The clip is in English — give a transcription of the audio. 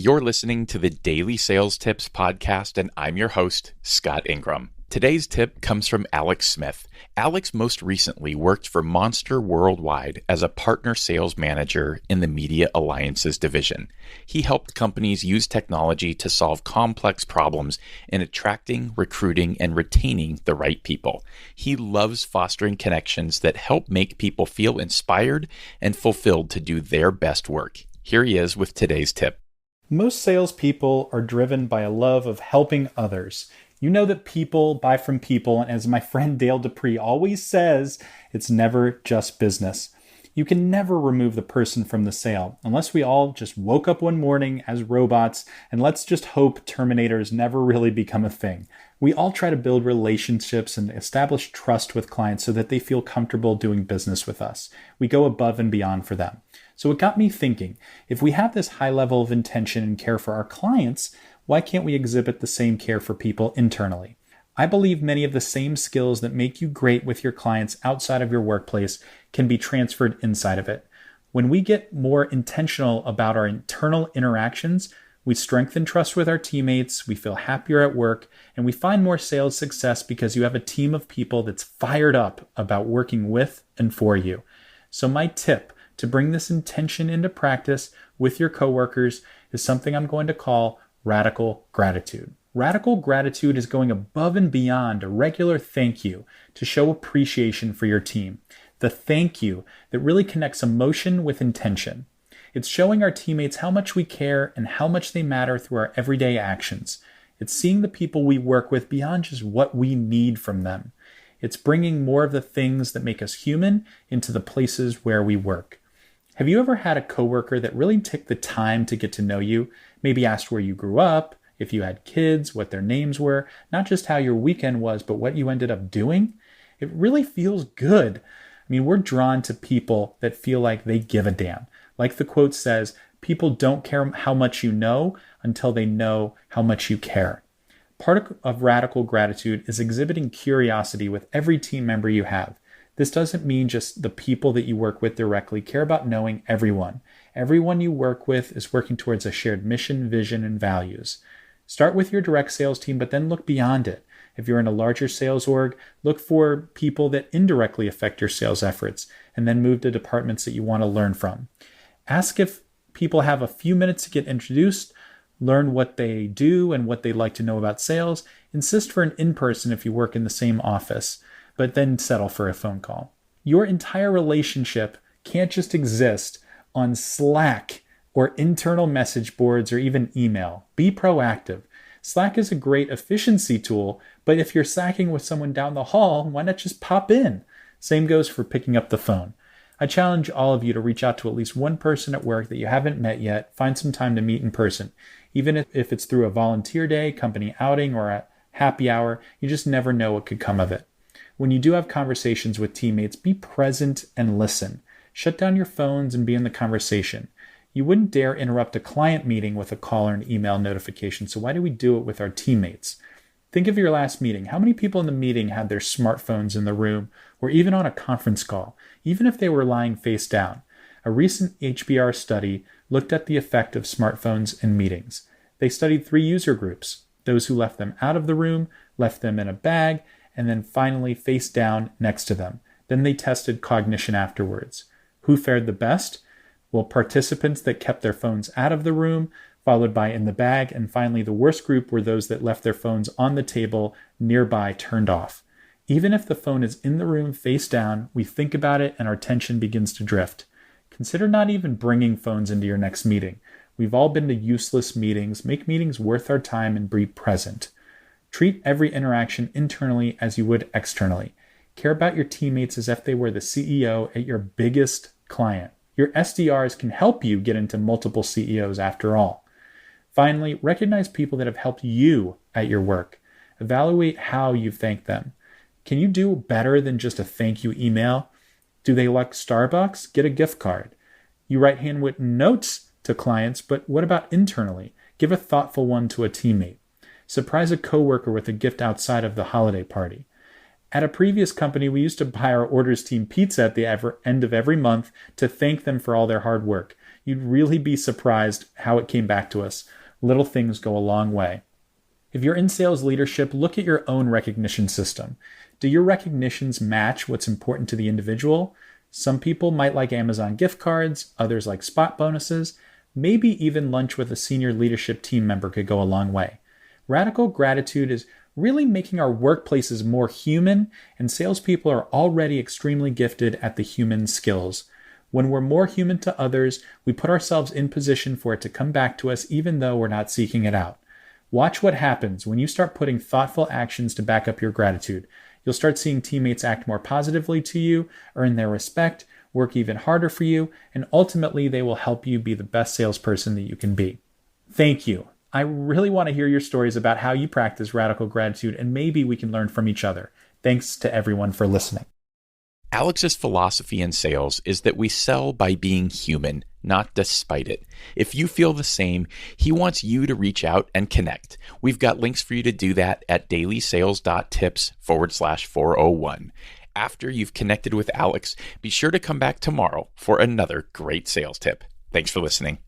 You're listening to the Daily Sales Tips Podcast, and I'm your host, Scott Ingram. Today's tip comes from Alex Smith. Alex most recently worked for Monster Worldwide as a partner sales manager in the Media Alliances division. He helped companies use technology to solve complex problems in attracting, recruiting, and retaining the right people. He loves fostering connections that help make people feel inspired and fulfilled to do their best work. Here he is with today's tip. Most salespeople are driven by a love of helping others. You know that people buy from people, and as my friend Dale Dupree always says, it's never just business. You can never remove the person from the sale, unless we all just woke up one morning as robots, and let's just hope Terminators never really become a thing. We all try to build relationships and establish trust with clients so that they feel comfortable doing business with us. We go above and beyond for them. So it got me thinking, if we have this high level of intention and care for our clients, why can't we exhibit the same care for people internally? I believe many of the same skills that make you great with your clients outside of your workplace can be transferred inside of it. When we get more intentional about our internal interactions, we strengthen trust with our teammates, we feel happier at work, and we find more sales success because you have a team of people that's fired up about working with and for you. So my tip to bring this intention into practice with your coworkers is something I'm going to call radical gratitude. Radical gratitude is going above and beyond a regular thank you to show appreciation for your team. The thank you that really connects emotion with intention. It's showing our teammates how much we care and how much they matter through our everyday actions. It's seeing the people we work with beyond just what we need from them. It's bringing more of the things that make us human into the places where we work. Have you ever had a coworker that really took the time to get to know you? Maybe asked where you grew up, if you had kids, what their names were, not just how your weekend was, but what you ended up doing? It really feels good. I mean, we're drawn to people that feel like they give a damn. Like the quote says, people don't care how much you know until they know how much you care. Part of radical gratitude is exhibiting curiosity with every team member you have. This doesn't mean just the people that you work with directly. Care about knowing everyone. Everyone you work with is working towards a shared mission, vision, and values. Start with your direct sales team, but then look beyond it. If you're in a larger sales org, look for people that indirectly affect your sales efforts, and then move to departments that you want to learn from. Ask if people have a few minutes to get introduced, learn what they do and what they'd like to know about sales. Insist for an in-person if you work in the same office, but then settle for a phone call. Your entire relationship can't just exist on Slack or internal message boards or even email. Be proactive. Slack is a great efficiency tool, but if you're slacking with someone down the hall, why not just pop in? Same goes for picking up the phone. I challenge all of you to reach out to at least one person at work that you haven't met yet. Find some time to meet in person. Even if it's through a volunteer day, company outing, or a happy hour, you just never know what could come of it. When you do have conversations with teammates, be present and listen. Shut down your phones and be in the conversation. You wouldn't dare interrupt a client meeting with a call or an email notification, so why do we do it with our teammates? Think of your last meeting. How many people in the meeting had their smartphones in the room or even on a conference call, even if they were lying face down? A recent HBR study looked at the effect of smartphones in meetings. They studied 3 user groups: those who left them out of the room, left them in a bag, and then finally face down next to them. Then they tested cognition afterwards. Who fared the best? Well, participants that kept their phones out of the room, followed by in the bag, and finally the worst group were those that left their phones on the table nearby turned off. Even if the phone is in the room face down, we think about it and our attention begins to drift. Consider not even bringing phones into your next meeting. We've all been to useless meetings. Make meetings worth our time and be present. Treat every interaction internally as you would externally. Care about your teammates as if they were the CEO at your biggest client. Your SDRs can help you get into multiple CEOs after all. Finally, recognize people that have helped you at your work. Evaluate how you've thanked them. Can you do better than just a thank you email? Do they like Starbucks? Get a gift card. You write handwritten notes to clients, but what about internally? Give a thoughtful one to a teammate. Surprise a coworker with a gift outside of the holiday party. At a previous company, we used to buy our orders team pizza at the end of every month to thank them for all their hard work. You'd really be surprised how it came back to us. Little things go a long way. If you're in sales leadership, look at your own recognition system. Do your recognitions match what's important to the individual? Some people might like Amazon gift cards, others like spot bonuses. Maybe even lunch with a senior leadership team member could go a long way. Radical gratitude is really making our workplaces more human, and salespeople are already extremely gifted at the human skills. When we're more human to others, we put ourselves in position for it to come back to us even though we're not seeking it out. Watch what happens when you start putting thoughtful actions to back up your gratitude. You'll start seeing teammates act more positively to you, earn their respect, work even harder for you, and ultimately they will help you be the best salesperson that you can be. Thank you. I really want to hear your stories about how you practice radical gratitude, and maybe we can learn from each other. Thanks to everyone for listening. Alex's philosophy in sales is that we sell by being human, not despite it. If you feel the same, he wants you to reach out and connect. We've got links for you to do that at dailysales.tips/401. After you've connected with Alex, be sure to come back tomorrow for another great sales tip. Thanks for listening.